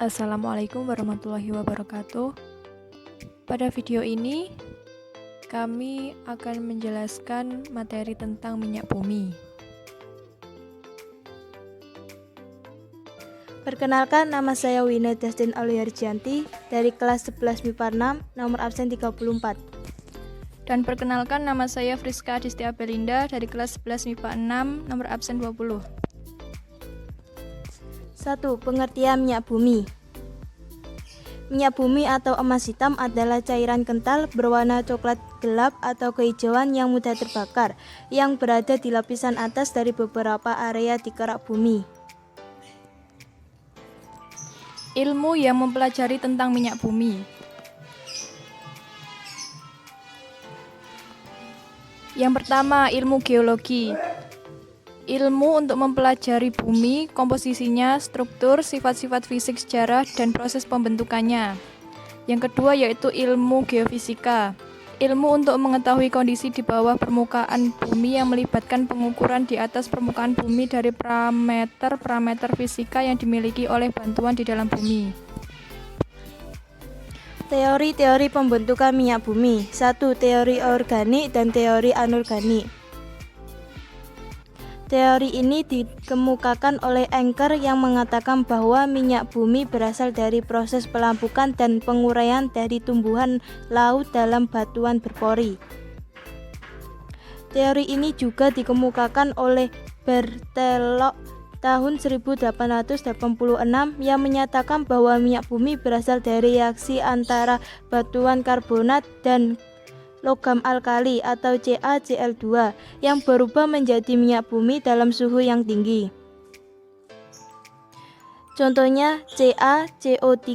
Assalamualaikum warahmatullahi wabarakatuh. Pada video ini, kami akan menjelaskan materi tentang minyak bumi. Perkenalkan, nama saya Wina Destin Auliarjanti dari kelas 11 MIPA 6, nomor absen 34. Dan perkenalkan, nama saya Friska Distia Belinda dari kelas 11 MIPA 6, nomor absen 20. 1. Pengertian minyak bumi. Minyak bumi atau emas hitam adalah cairan kental berwarna coklat gelap atau kehijauan yang mudah terbakar, yang berada di lapisan atas dari beberapa area di kerak bumi. Ilmu yang mempelajari tentang minyak bumi. Yang pertama, ilmu geologi. Ilmu untuk mempelajari bumi, komposisinya, struktur, sifat-sifat fisik sejarah, dan proses pembentukannya. Yang kedua yaitu ilmu geofisika. Ilmu untuk mengetahui kondisi di bawah permukaan bumi yang melibatkan pengukuran di atas permukaan bumi dari parameter-parameter fisika yang dimiliki oleh bantuan di dalam bumi. Teori-teori pembentukan minyak bumi. 1. Teori organik dan teori anorganik. Teori ini dikemukakan oleh Anker yang mengatakan bahwa minyak bumi berasal dari proses pelampukan dan penguraian dari tumbuhan laut dalam batuan berpori. Teori ini juga dikemukakan oleh Berthelot tahun 1886 yang menyatakan bahwa minyak bumi berasal dari reaksi antara batuan karbonat dan logam alkali atau CaCl2 yang berubah menjadi minyak bumi dalam suhu yang tinggi. Contohnya CaCO3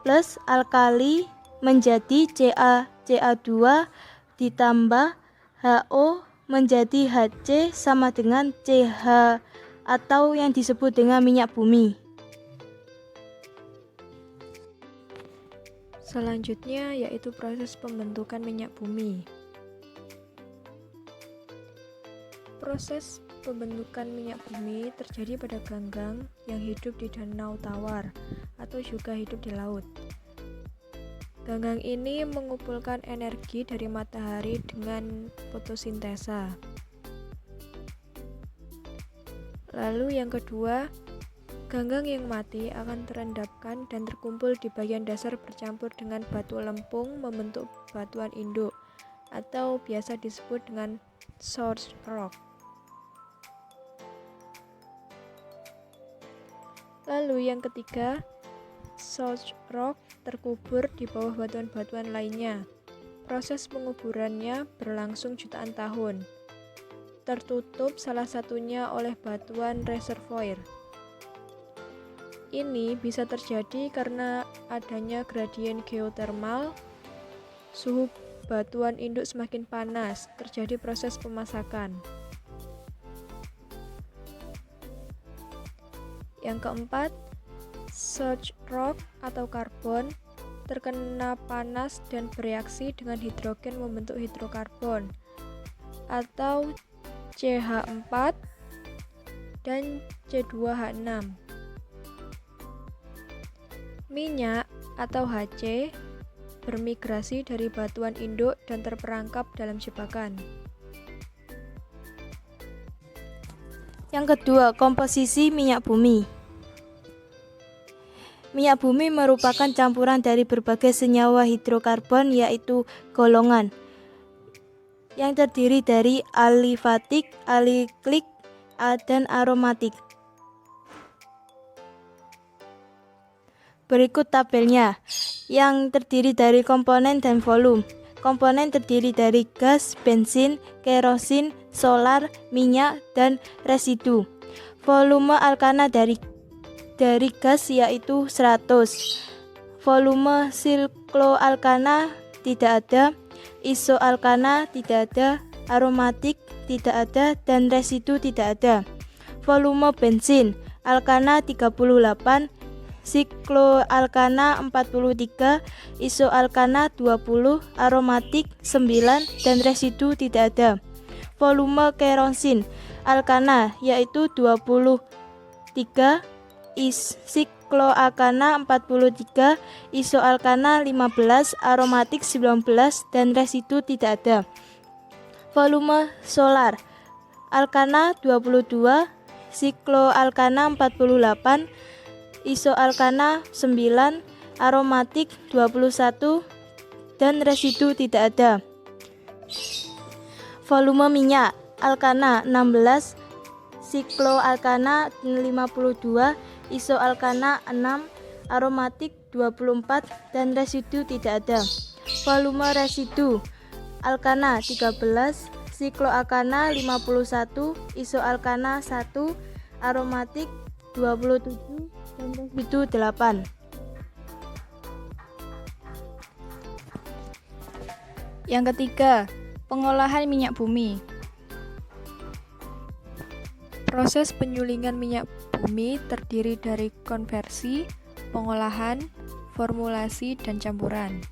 plus alkali menjadi CaCa2 ditambah HO menjadi Hc sama dengan CH atau yang disebut dengan minyak bumi. Selanjutnya yaitu proses pembentukan minyak bumi. Proses pembentukan minyak bumi terjadi pada ganggang yang hidup di danau tawar atau juga hidup di laut. Ganggang ini mengumpulkan energi dari matahari dengan fotosintesa. Lalu yang kedua, ganggang yang mati akan terendapkan dan terkumpul di bagian dasar bercampur dengan batu lempung membentuk batuan induk atau biasa disebut dengan source rock. Lalu yang ketiga, source rock terkubur di bawah batuan-batuan lainnya. Proses penguburannya berlangsung jutaan tahun. Tertutup salah satunya oleh batuan reservoir. Ini bisa terjadi karena adanya gradien geotermal, suhu batuan induk semakin panas, terjadi proses pemasakan. Yang keempat, source rock atau karbon terkena panas dan bereaksi dengan hidrogen membentuk hidrokarbon atau CH4 dan C2H6. Minyak atau Hc bermigrasi dari batuan induk dan terperangkap dalam jebakan. Yang kedua, komposisi minyak bumi. Minyak bumi merupakan campuran dari berbagai senyawa hidrokarbon yaitu golongan yang terdiri dari alifatik, aliklik, dan aromatik. Berikut tabelnya, yang terdiri dari komponen dan volume. Komponen terdiri dari gas, bensin, kerosin, solar, minyak, dan residu. Volume alkana dari gas yaitu 100. Volume sikloalkana tidak ada, isoalkana tidak ada, aromatik tidak ada, dan residu tidak ada. Volume bensin, alkana 38, sikloalkana 43, isoalkana 20, aromatik 9, dan residu tidak ada. Volume kerosin alkana yaitu 23, sikloalkana 43, isoalkana 15, aromatik 19, dan residu tidak ada. Volume solar: alkana 22, sikloalkana 48, isoalkana 9, aromatik 21, dan residu tidak ada. Volume minyak: alkana 16, sikloalkana 52, isoalkana 6, aromatik 24, dan residu tidak ada. Volume residu: alkana 13, sikloalkana 51, isoalkana 1, aromatik 27, dan residu 8. Yang ketiga, pengolahan minyak bumi. Proses penyulingan minyak bumi terdiri dari konversi, pengolahan, formulasi, dan campuran.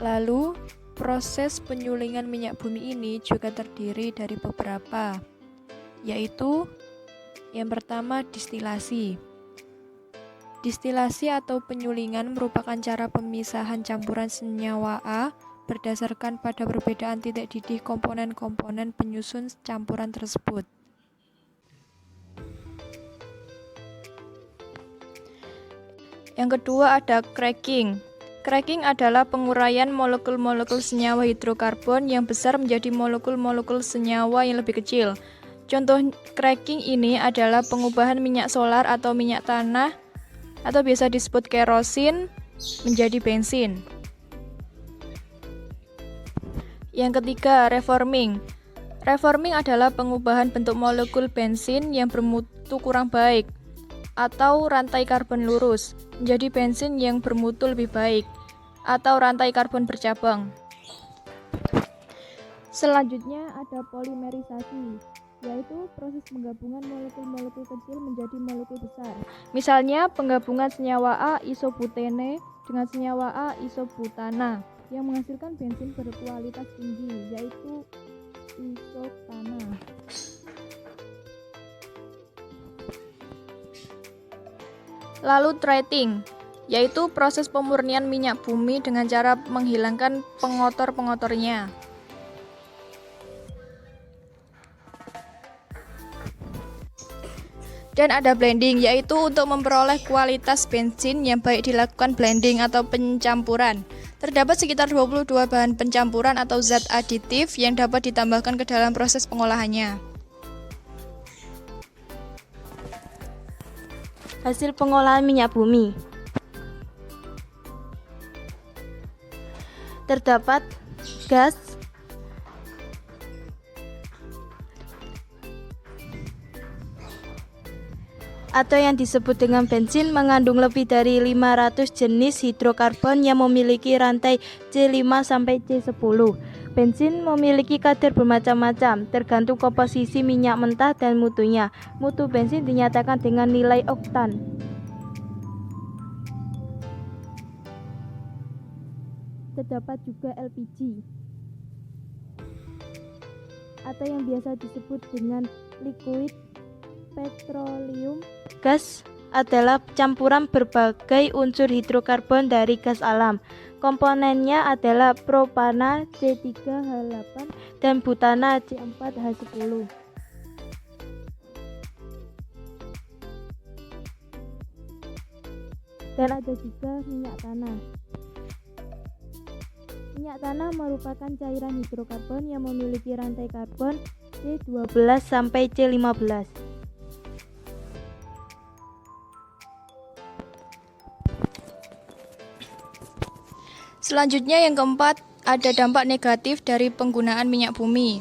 Lalu, proses penyulingan minyak bumi ini juga terdiri dari beberapa, yaitu yang pertama, distilasi. Distilasi atau penyulingan merupakan cara pemisahan campuran senyawa A berdasarkan pada perbedaan titik didih komponen-komponen penyusun campuran tersebut. Yang kedua ada cracking. Cracking adalah penguraian molekul-molekul senyawa hidrokarbon yang besar menjadi molekul-molekul senyawa yang lebih kecil. Contoh cracking ini adalah pengubahan minyak solar atau minyak tanah atau biasa disebut kerosin menjadi bensin. Yang ketiga, reforming. Reforming adalah pengubahan bentuk molekul bensin yang bermutu kurang baik atau rantai karbon lurus menjadi bensin yang bermutu lebih baik atau rantai karbon bercabang. Selanjutnya ada polimerisasi, yaitu proses penggabungan molekul-molekul kecil menjadi molekul besar. Misalnya penggabungan senyawa A isobutene dengan senyawa A isobutana yang menghasilkan bensin berkualitas tinggi, yaitu isotana. Lalu treating, yaitu proses pemurnian minyak bumi dengan cara menghilangkan pengotor-pengotornya. Dan ada blending, yaitu untuk memperoleh kualitas bensin yang baik dilakukan blending atau pencampuran. Terdapat sekitar 22 bahan pencampuran atau zat aditif yang dapat ditambahkan ke dalam proses pengolahannya. Hasil pengolahan minyak bumi. Terdapat gas, atau yang disebut dengan bensin mengandung lebih dari 500 jenis hidrokarbon yang memiliki rantai C5 sampai C10. Bensin memiliki kadar bermacam-macam, tergantung komposisi minyak mentah dan mutunya. Mutu bensin dinyatakan dengan nilai oktan. Terdapat juga LPG, atau yang biasa disebut dengan liquid petroleum. Gas adalah campuran berbagai unsur hidrokarbon dari gas alam. Komponennya adalah propana C3H8 dan butana C4H10. Dan ada juga minyak tanah. Minyak tanah merupakan cairan hidrokarbon yang memiliki rantai karbon C12 sampai C15. Selanjutnya yang keempat, ada dampak negatif dari penggunaan minyak bumi.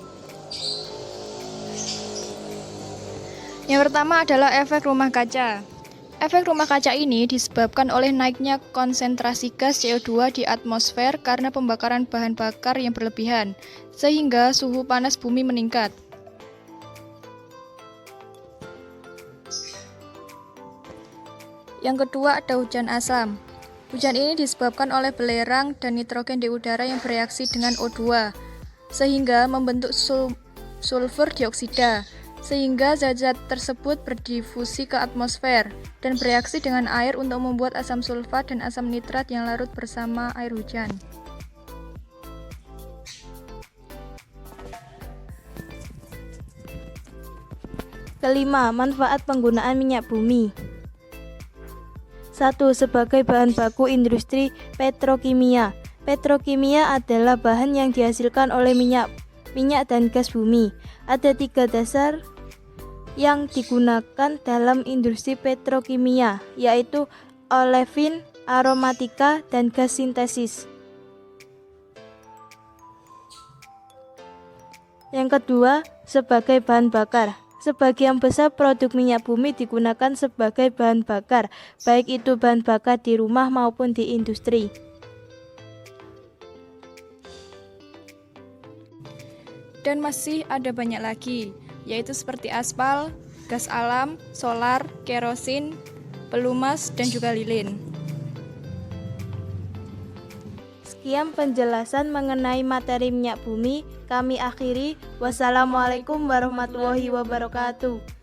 Yang pertama adalah efek rumah kaca. Efek rumah kaca ini disebabkan oleh naiknya konsentrasi gas CO2 di atmosfer karena pembakaran bahan bakar yang berlebihan, sehingga suhu panas bumi meningkat. Yang kedua ada hujan asam. Hujan ini disebabkan oleh belerang dan nitrogen di udara yang bereaksi dengan O2, sehingga membentuk sulfur dioksida. sehingga zat-zat tersebut berdifusi ke atmosfer dan bereaksi dengan air untuk membuat asam sulfat dan asam nitrat yang larut bersama air hujan. Kelima, manfaat penggunaan minyak bumi. 1. Sebagai bahan baku industri petrokimia. Petrokimia adalah bahan yang dihasilkan oleh minyak dan gas bumi. Ada 3 dasar yang digunakan dalam industri petrokimia, yaitu olefin, aromatika, dan gas sintesis. Yang kedua, sebagai bahan bakar. Sebagian besar produk minyak bumi digunakan sebagai bahan bakar, baik itu bahan bakar di rumah maupun di industri. Dan masih ada banyak lagi, yaitu seperti aspal, gas alam, solar, kerosin, pelumas, dan juga lilin. Sekian penjelasan mengenai materi minyak bumi. Kami akhiri. Wassalamualaikum warahmatullahi wabarakatuh.